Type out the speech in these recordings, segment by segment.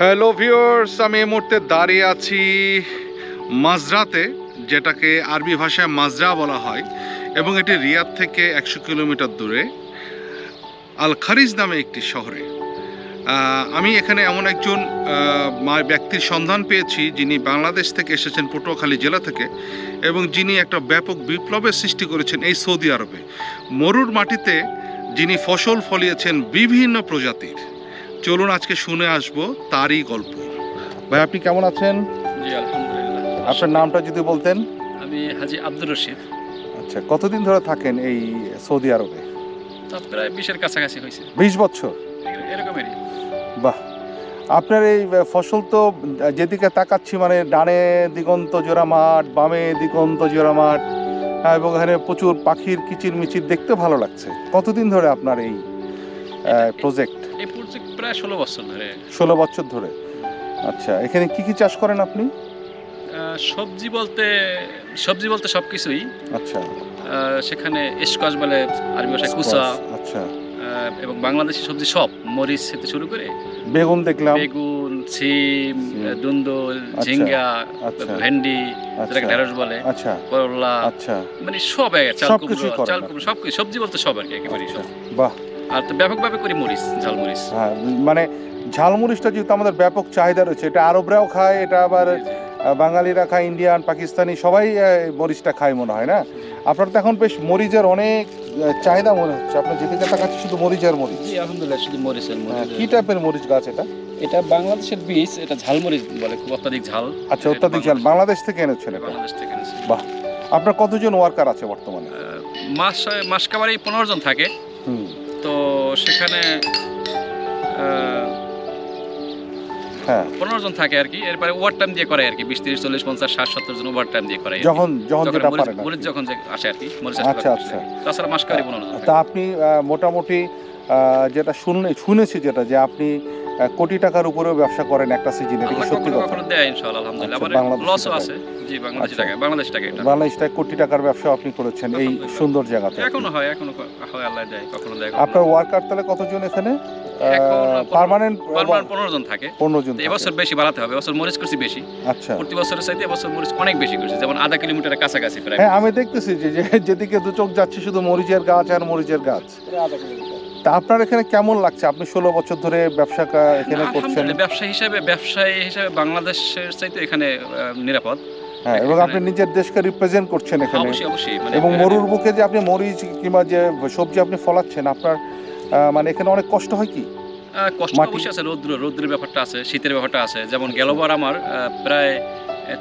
Hello viewers, আমি এই মুহূর্তে দাঁড়িয়ে আছি মাজরাতে, যেটাকে আরবি ভাষায় মাজরা বলা হয়, এবং এটি রিয়াদ থেকে 100 কিলোমিটার দূরে আল খারিজ নামে একটি শহরে। আমি এখানে এমন একজন ব্যক্তির সন্ধান পেয়েছি যিনি বাংলাদেশ থেকে এসেছেন, পটুয়াখালী জেলা থেকে, এবং যিনি একটা ব্যাপক বিপ্লবের সৃষ্টি করেছেন এই সৌদি আরবে। মরুর মাটিতে যিনি ফসল ফলিয়েছেন বিভিন্ন প্রজাতির। চলুন আজকে শুনে আসবো তারই গল্প। ভাই, আপনি কেমন আছেন? জি আলহামদুলিল্লাহ। আপনার নামটা যদি বলতেন। আমি হাজি আব্দুর রশিদ। আচ্ছা, কতদিন ধরে থাকেন এই সৌদি আরবে? তো প্রায় 20-এর কাছাকাছি হয়েছে, 20 বছর। এরকমেরই। বাহ! আপনার এই ফসল তো যেদিকে তাকাচ্ছি, মানে ডানে দিগন্ত জোড়া মাঠ, বামে দিগন্ত জোড়া মাঠ, এবং এখানে প্রচুর পাখির কিচির মিচির, দেখতে ভালো লাগছে। কতদিন ধরে আপনার এই প্রজেক্ট? এই প্রজেক্ট প্রায় 16 বছর ধরে। 16 বছর ধরে। আচ্ছা, এখানে কি কি চাষ করেন আপনি? সবজি বলতে সবকিছুই। আচ্ছা। সেখানে স্কোয়াশ বলে আরবি ভাষায় কুসা। আচ্ছা। এবং বাংলাদেশি সবজি সব, মরিচ থেকে শুরু করে বেগুন দেখলাম, বেগুন, সিম, দুন্দুল, ঝিঙ্গা, ভেন্ডি, যেটাকে ঢেঁড়স বলে, করলা, মানে সব সবকিছু সবজি বলতে সব আর কি, একেবারে সব। বাহ! আর তো ব্যাপকভাবে করি মরিচ, ঝালমরিচ। হ্যাঁ, মানে ঝালমরিচটা যেহেতু আমাদের ব্যাপক চাহিদা রয়েছে, এটা আরবরাও খায়, এটা আবার বাঙালিরা খায়, ইন্ডিয়ান, পাকিস্তানি সবাই মরিচটা খায় মনে হয় না? আপনার তো এখন বেশ মরিচের অনেক চাহিদা মনে হচ্ছে। আপনার যেদিকে তাকাচ্ছি শুধু মরিচের মরিচ। জি আলহামদুলিল্লাহ, শুধু মরিচের মরিচ। কি টাইপের মরিচ গাছ এটা? এটা বাংলাদেশের বীজ, এটা ঝালমরিচ বলে, খুব অত্যাধিক ঝাল। আচ্ছা, অত্যাধিক ঝাল। বাংলাদেশ থেকে এনেছেন এটা? বাংলাদেশ থেকে এনেছি। বাহ! আপনার কতজন ওয়ার্কার আছে বর্তমানে? মাস কাবারেই 15 জন থাকে। তো সেখানে হ্যাঁ, 15 জন থাকে আর কি। এরপরে ওভার টাইম দিয়ে করে আর কি, 20, 30, 40, 50, 60, 70 জন ওভার টাইম দিয়ে করে যখন যেটা পারেন। মরিচ যখন যে আসে আর কি, মরিচ। আচ্ছা। তাছাড়া মাস কাবারে 15 জন। তা আপনি মোটামুটি যেটা শুনেছি যেটা, যে আপনি কোটি টাকার উপরেও ব্যবসা করেন একটা সিজনে, এটা কি সত্যি কথা? কখনো দেয় ইনশাআল্লাহ, আলহামদুলিল্লাহ। আমার লসও আছে। জি, বাংলাদেশি টাকা এটা। বাংলাদেশ টাকা কোটি টাকার ব্যবসা আপনি করেছেন এই সুন্দর জায়গাতে। এখনো হয়, আল্লাহ দেয়, কখনো দেয়। আপনার ওয়ার্কার তাহলে কতজন এখানে? পার্মানেন্ট 15 জন থাকে। 15 জন। এবছর বেশি বাড়াতে হবে, এবছর মরিচ করছি বেশি। আচ্ছা। প্রতি বছরের চাইতে এবছর মরিচ অনেক বেশি করছি, যেমন আধা কিলোমিটারের কাছাকাছি প্রায়। হ্যাঁ, আমি দেখতেছি যে যেদিকে দু চোখ যাচ্ছে শুধু মরিচের গাছ আর মরিচের গাছ। তা আপনার এখানে কেমন লাগছে? আপনি 16 বছর ধরে ব্যবসা এখানে করছেন। ব্যবসায়ী হিসাবে বাংলাদেশের চাইতে এখানে নিরাপদ। হ্যাঁ, এবং আপনি নিজের দেশকে রিপ্রেজেন্ট করছেন এখানে। অবশ্যই। এবং মরুর বুকে যে আপনি মরিচ কিংবা যে সবজি আপনি ফলাচ্ছেন, আপনার মানে এখানে অনেক কষ্ট হয় কি? কষ্ট অবশ্যই আছে, রৌদ্রের ব্যাপারটা আছে, শীতের ব্যাপারটা আছে। যেমন গেলবার আমার প্রায়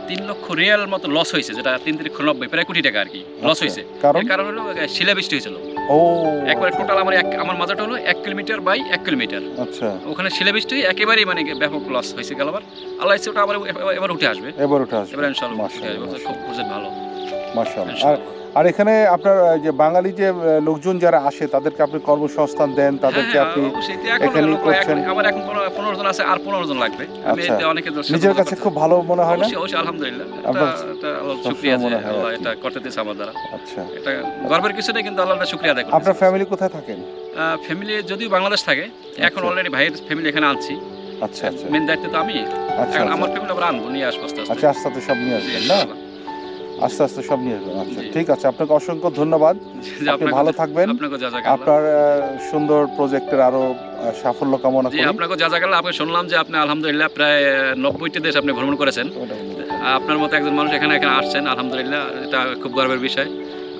3 লক্ষ রিয়াল মতো লস হয়েছে, যেটা 3,90,000, প্রায় কোটি টাকা আর কি লস হয়েছে। কারণ হলো শিলাবৃষ্টি হয়েছিল। একবারে টোটাল আমার মাজাটা হলো 1 কিলোমিটার বাই 1 কিলোমিটার। আচ্ছা। ওখানে শিলাবৃষ্টি একেবারেই মানে ব্যাপক লস হয়েছে গেলবার। আল্লাহ ইচ্ছা ওটা এবার উঠে আসবে। এবার ইনশাআল্লাহ খুব ভালো। মাশাআল্লাহ। আর এখানে আপনার যে বাঙালি যে লোকজন যারা আসে, তাদেরকে আপনি কর্মসংস্থান দেন, তাদেরকে আপনি এখানে করছেন। আমার এখন 15 জন আছে, আর 15 জন লাগবে। আমি এতে অনেক নিজের কাছে খুব ভালো মনে হয় না? অবশ্যই আলহামদুলিল্লাহ। এটা শুকরিয়া যে আল্লাহ এটা করতে দিয়েছে আমার দ্বারা। আচ্ছা, এটা গর্বের কিছু নেই, কিন্তু আল্লাহর শুকরিয়া আদায় করি। আপনার ফ্যামিলি কোথায় থাকেন? ফ্যামিলি যদিও বাংলাদেশ থাকে, এখন অলরেডি ভাইয়ের ফ্যামিলি এখানে আনছি। আচ্ছা। মেন দায়িত্ব তো আমি। এখন আমার ফ্যামিলি আবার আনবো, নিয়ে আসবো আস্তে আস্তে। আচ্ছা, আস্তে সব নিয়ে আসবেন না? আস্তে সব নিয়ে আসবেন। আচ্ছা, ঠিক আছে। আপনাকে অসংখ্য ধন্যবাদ। আপনি ভালো থাকবেন। আপনার সুন্দর প্রজেক্টের আরো সাফল্য কামনা করি। আপনাকে জাযাকাল্লাহ। আপনি শুনলাম যে আপনি আলহামদুলিল্লাহ প্রায় 90টি দেশ আপনি ভ্রমণ করেছেন। আপনার মতো একজন মানুষ এখানে আসছেন, আলহামদুলিল্লাহ, এটা খুব গর্বের বিষয়।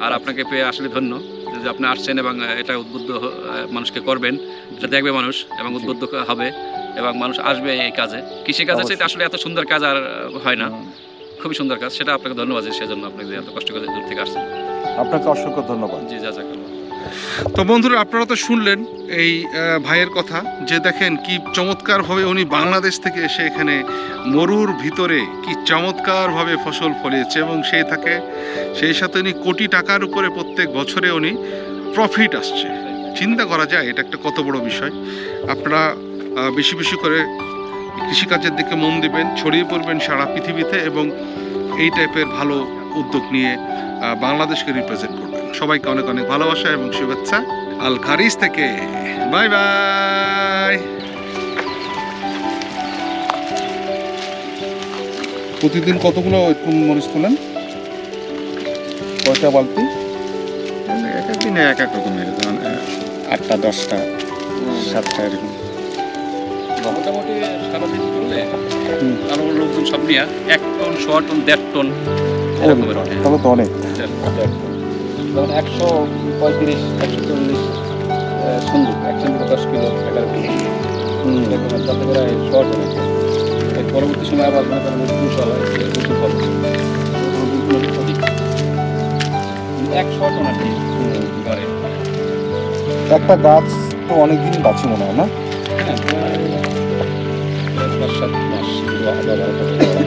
আর আপনাকে পেয়ে আসলে ধন্য যে আপনি আসছেন এবং এটা উদ্বুদ্ধ মানুষকে করবেন, এটা দেখবে মানুষ এবং উদ্বুদ্ধ হবে এবং মানুষ আসবে এই কাজে। কৃষিকাজের চাইতে আসলে এত সুন্দর কাজ আর হয় না, খুবই সুন্দর কাজ। সেটা আপনাকে ধন্যবাদ, সেজন্য আপনি যে এত কষ্ট করে দূর থেকে আসছেন। আপনাকে অসংখ্য ধন্যবাদ। জি, জাযাকাল্লাহ। তো বন্ধুরা, আপনারা তো শুনলেন এই ভাইয়ের কথা, যে দেখেন কি চমৎকারভাবে উনি বাংলাদেশ থেকে এসে এখানে মরুর ভিতরে কি চমৎকারভাবে ফসল ফলিয়েছে, এবং সেই সাথে উনি কোটি টাকার উপরে প্রত্যেক বছরে উনি প্রফিট আসছে। চিন্তা করা যায় এটা একটা কত বড় বিষয়। আপনারা বেশি করে কৃষিকাজের দিকে মন দিবেন, ছড়িয়ে পড়বেন সারা পৃথিবীতে, এবং এই টাইপের ভালো উদ্যোগ নিয়ে বাংলাদেশকে রিপ্রেজেন্ট করবেন। সবাইকে অনেক ভালোবাসা এবং শুভেচ্ছা আল খারিজ থেকে। Bye bye. প্রতিদিন কতগুলো এরকম মরিচ তোলেন? কয়টা বালতি? এক এক দিনে এক এক রকমের, যেমন 8টা 10টা 7টা এরকম। মোটামুটি সারাদিন করলে হুম। আরো লোকজন সব নিয়ে 1 টন 100 টন 1.5 টন এরকমের ওঠে। তাহলে তো অনেক। যেমন 135 140 সন্দুক, এক সন্দুকে 10 কিলো 11 কিলো এরকম, তাতে করে 100 টন আছে। এর পরবর্তী সময় আবার মনে করেন দুশো হয়, 200 ফল 100 টন আর কি করে। একটা গাছ তো অনেকদিন বাঁচে মনে হয় না? হ্যাঁ, প্রায় 6-7 মাস ব্যবহার করতে পারে।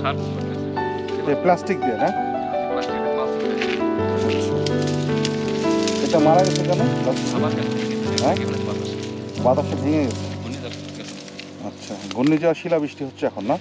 সার এটা প্লাস্টিক দিয়ে না? প্লাস্টিকের মাছ দিয়ে এটা মারা গেছে কেন? আমার কাছে হ্যাঁ? একেবারে বাতাস বাতাসে ভেঙে গেছে। ঘূর্ণিঝড় গেছে। আচ্ছা, ঘূর্ণিঝড় শিলাবৃষ্টি হচ্ছে এখন না?